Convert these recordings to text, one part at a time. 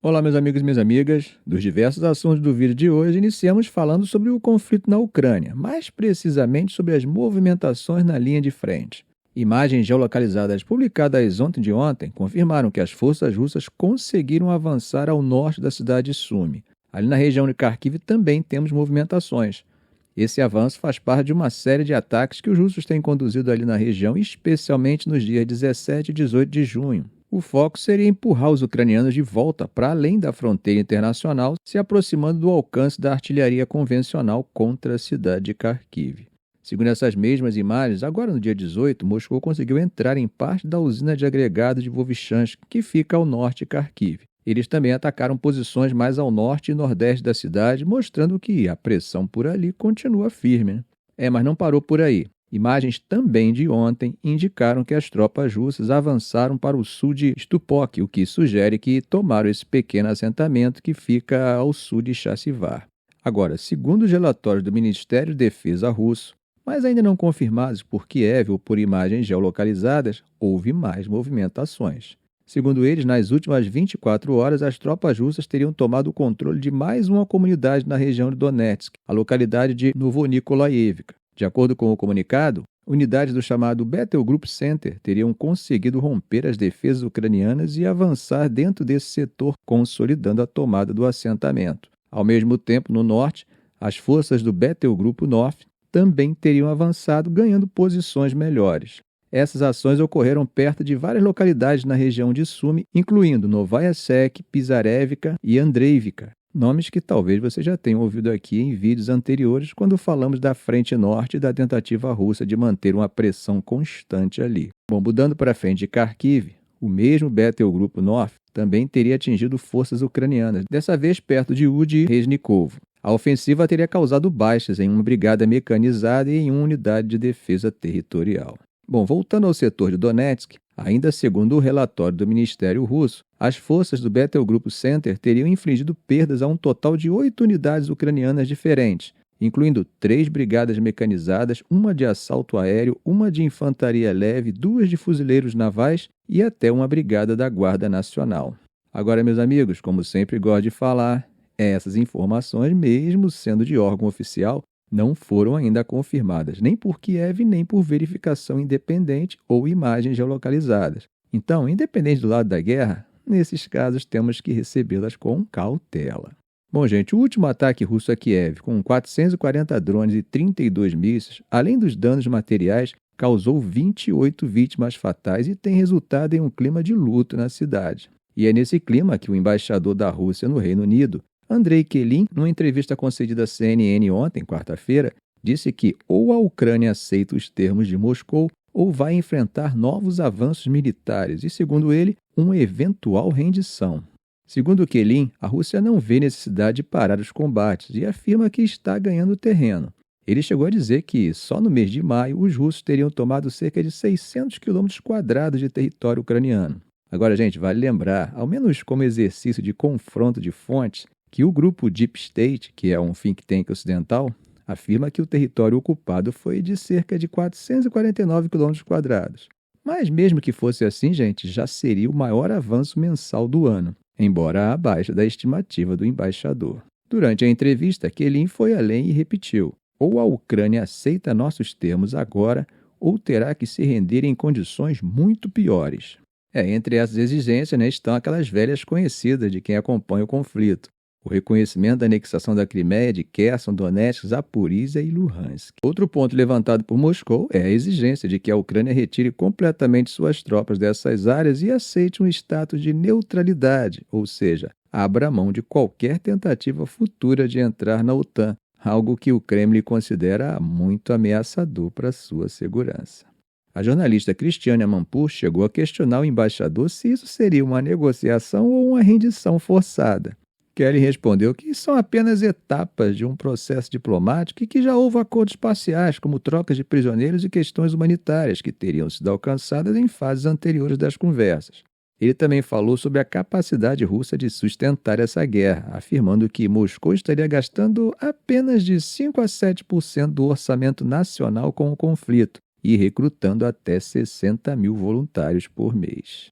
Olá, meus amigos e minhas amigas. Dos diversos assuntos do vídeo de hoje, iniciamos falando sobre o conflito na Ucrânia, mais precisamente sobre as movimentações na linha de frente. Imagens geolocalizadas publicadas ontem de ontem confirmaram que as forças russas conseguiram avançar ao norte da cidade de Sumy. Ali na região de Kharkiv também temos movimentações. Esse avanço faz parte de uma série de ataques que os russos têm conduzido ali na região, especialmente nos dias 17 e 18 de junho. O foco seria empurrar os ucranianos de volta para além da fronteira internacional, se aproximando do alcance da artilharia convencional contra a cidade de Kharkiv. Segundo essas mesmas imagens, agora no dia 18, Moscou conseguiu entrar em parte da usina de agregado de Vovchansk, que fica ao norte de Kharkiv. Eles também atacaram posições mais ao norte e nordeste da cidade, mostrando que a pressão por ali continua firme. Mas não parou por aí. Imagens também de ontem indicaram que as tropas russas avançaram para o sul de Stupok, o que sugere que tomaram esse pequeno assentamento que fica ao sul de Chassivar. Agora, segundo os relatórios do Ministério de Defesa russo, mas ainda não confirmados por Kiev ou por imagens geolocalizadas, houve mais movimentações. Segundo eles, nas últimas 24 horas, as tropas russas teriam tomado o controle de mais uma comunidade na região de Donetsk, a localidade de Novonikolaevka. De acordo com o comunicado, unidades do chamado Battle Group Center teriam conseguido romper as defesas ucranianas e avançar dentro desse setor, consolidando a tomada do assentamento. Ao mesmo tempo, no norte, as forças do Battle Group North também teriam avançado, ganhando posições melhores. Essas ações ocorreram perto de várias localidades na região de Sumy, incluindo Novaya Sek, Pizarevka e Andreivka. Nomes que talvez você já tenha ouvido aqui em vídeos anteriores quando falamos da frente norte e da tentativa russa de manter uma pressão constante ali. Bom, mudando para a frente de Kharkiv, o mesmo Battle Group North também teria atingido forças ucranianas, dessa vez perto de Udi e Reznikov. A ofensiva teria causado baixas em uma brigada mecanizada e em uma unidade de defesa territorial. Bom, voltando ao setor de Donetsk, ainda segundo o relatório do Ministério Russo, as forças do Battle Group Center teriam infligido perdas a um total de 8 unidades ucranianas diferentes, incluindo 3 brigadas mecanizadas, uma de assalto aéreo, uma de infantaria leve, 2 de fuzileiros navais e até uma brigada da Guarda Nacional. Agora, meus amigos, como sempre gosto de falar, essas informações, mesmo sendo de órgão oficial, não foram ainda confirmadas, nem por Kiev, nem por verificação independente ou imagens geolocalizadas. Então, independente do lado da guerra, nesses casos temos que recebê-las com cautela. Bom, gente, o último ataque russo a Kiev, com 440 drones e 32 mísseis, além dos danos materiais, causou 28 vítimas fatais e tem resultado em um clima de luto na cidade. E é nesse clima que o embaixador da Rússia no Reino Unido, Andrei Kelin, numa entrevista concedida à CNN ontem, quarta-feira, disse que ou a Ucrânia aceita os termos de Moscou ou vai enfrentar novos avanços militares e, segundo ele, uma eventual rendição. Segundo Kelin, a Rússia não vê necessidade de parar os combates e afirma que está ganhando terreno. Ele chegou a dizer que, só no mês de maio, os russos teriam tomado cerca de 600 km² de território ucraniano. Agora, gente, vale lembrar, ao menos como exercício de confronto de fontes, que o grupo Deep State, que é um think tank ocidental, afirma que o território ocupado foi de cerca de 449 km². Mas mesmo que fosse assim, gente, já seria o maior avanço mensal do ano, embora abaixo da estimativa do embaixador. Durante a entrevista, Kelin foi além e repetiu: ou a Ucrânia aceita nossos termos agora, ou terá que se render em condições muito piores. Entre essas exigências, estão aquelas velhas conhecidas de quem acompanha o conflito. O reconhecimento da anexação da Crimeia, de Kherson, Donetsk, Zaporizhia e Luhansk. Outro ponto levantado por Moscou é a exigência de que a Ucrânia retire completamente suas tropas dessas áreas e aceite um status de neutralidade, ou seja, abra mão de qualquer tentativa futura de entrar na OTAN, algo que o Kremlin considera muito ameaçador para sua segurança. A jornalista Christiane Amanpour chegou a questionar o embaixador se isso seria uma negociação ou uma rendição forçada. Kelly respondeu que são apenas etapas de um processo diplomático e que já houve acordos parciais, como trocas de prisioneiros e questões humanitárias, que teriam sido alcançadas em fases anteriores das conversas. Ele também falou sobre a capacidade russa de sustentar essa guerra, afirmando que Moscou estaria gastando apenas de 5 a 7% do orçamento nacional com o conflito e recrutando até 60 mil voluntários por mês.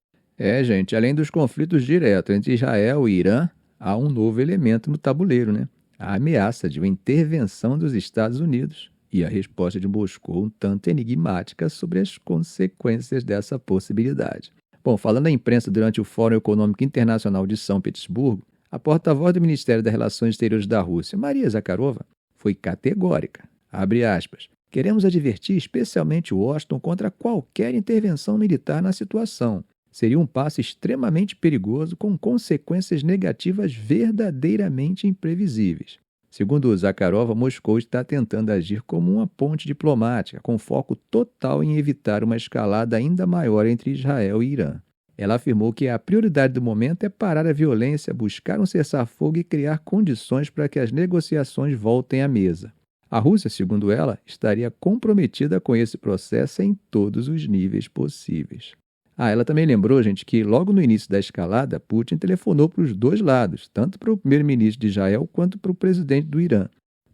Gente, além dos conflitos diretos entre Israel e Irã, há um novo elemento no tabuleiro, né? A ameaça de uma intervenção dos Estados Unidos e a resposta de Moscou um tanto enigmática sobre as consequências dessa possibilidade. Bom, falando à imprensa durante o Fórum Econômico Internacional de São Petersburgo, a porta-voz do Ministério das Relações Exteriores da Rússia, Maria Zakharova, foi categórica. Abre aspas. Queremos advertir especialmente Washington contra qualquer intervenção militar na situação. Seria um passo extremamente perigoso com consequências negativas verdadeiramente imprevisíveis. Segundo Zakharova, Moscou está tentando agir como uma ponte diplomática, com foco total em evitar uma escalada ainda maior entre Israel e Irã. Ela afirmou que a prioridade do momento é parar a violência, buscar um cessar-fogo e criar condições para que as negociações voltem à mesa. A Rússia, segundo ela, estaria comprometida com esse processo em todos os níveis possíveis. Ela também lembrou, gente, que logo no início da escalada, Putin telefonou para os dois lados, tanto para o primeiro-ministro de Israel quanto para o presidente do Irã.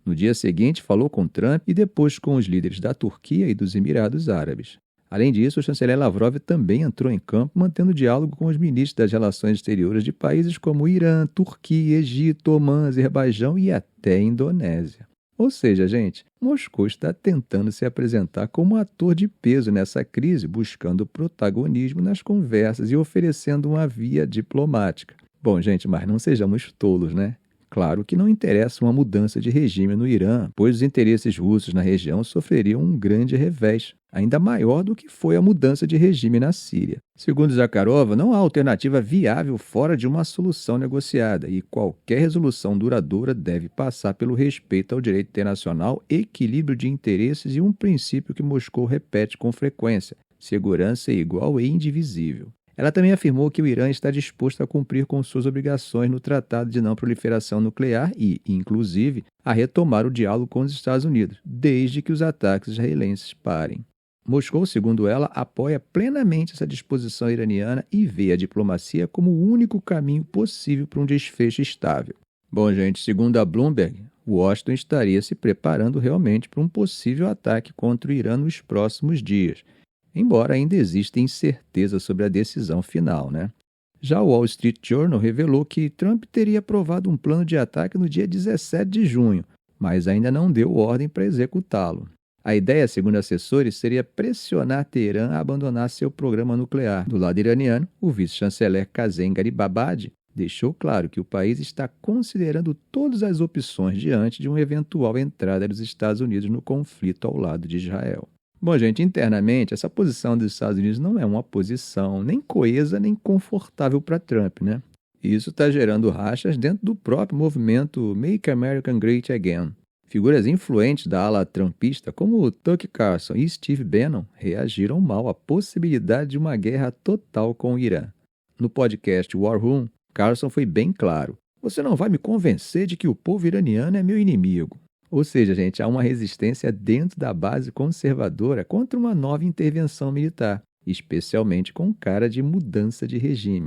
No dia seguinte, falou com Trump e depois com os líderes da Turquia e dos Emirados Árabes. Além disso, o chanceler Lavrov também entrou em campo, mantendo diálogo com os ministros das relações exteriores de países como Irã, Turquia, Egito, Omã, Azerbaijão e até Indonésia. Ou seja, gente, Moscou está tentando se apresentar como ator de peso nessa crise, buscando protagonismo nas conversas e oferecendo uma via diplomática. Bom, gente, mas não sejamos tolos, né? Claro que não interessa uma mudança de regime no Irã, pois os interesses russos na região sofreriam um grande revés, ainda maior do que foi a mudança de regime na Síria. Segundo Zakharova, não há alternativa viável fora de uma solução negociada e qualquer resolução duradoura deve passar pelo respeito ao direito internacional, equilíbrio de interesses e um princípio que Moscou repete com frequência: segurança é igual e indivisível. Ela também afirmou que o Irã está disposto a cumprir com suas obrigações no Tratado de Não Proliferação Nuclear e, inclusive, a retomar o diálogo com os Estados Unidos, desde que os ataques israelenses parem. Moscou, segundo ela, apoia plenamente essa disposição iraniana e vê a diplomacia como o único caminho possível para um desfecho estável. Bom, gente, segundo a Bloomberg, Washington estaria se preparando realmente para um possível ataque contra o Irã nos próximos dias, embora ainda exista incerteza sobre a decisão final, né? Já o Wall Street Journal revelou que Trump teria aprovado um plano de ataque no dia 17 de junho, mas ainda não deu ordem para executá-lo. A ideia, segundo assessores, seria pressionar Teherã a abandonar seu programa nuclear. Do lado iraniano, o vice-chanceler Kazem Garibabadi deixou claro que o país está considerando todas as opções diante de uma eventual entrada dos Estados Unidos no conflito ao lado de Israel. Bom, gente, internamente, essa posição dos Estados Unidos não é uma posição nem coesa nem confortável para Trump, né? E isso está gerando rachas dentro do próprio movimento Make America Great Again. Figuras influentes da ala trumpista, como Tucker Carlson e Steve Bannon, reagiram mal à possibilidade de uma guerra total com o Irã. No podcast War Room, Carlson foi bem claro: "Você não vai me convencer de que o povo iraniano é meu inimigo." Ou seja, gente, há uma resistência dentro da base conservadora contra uma nova intervenção militar, especialmente com cara de mudança de regime.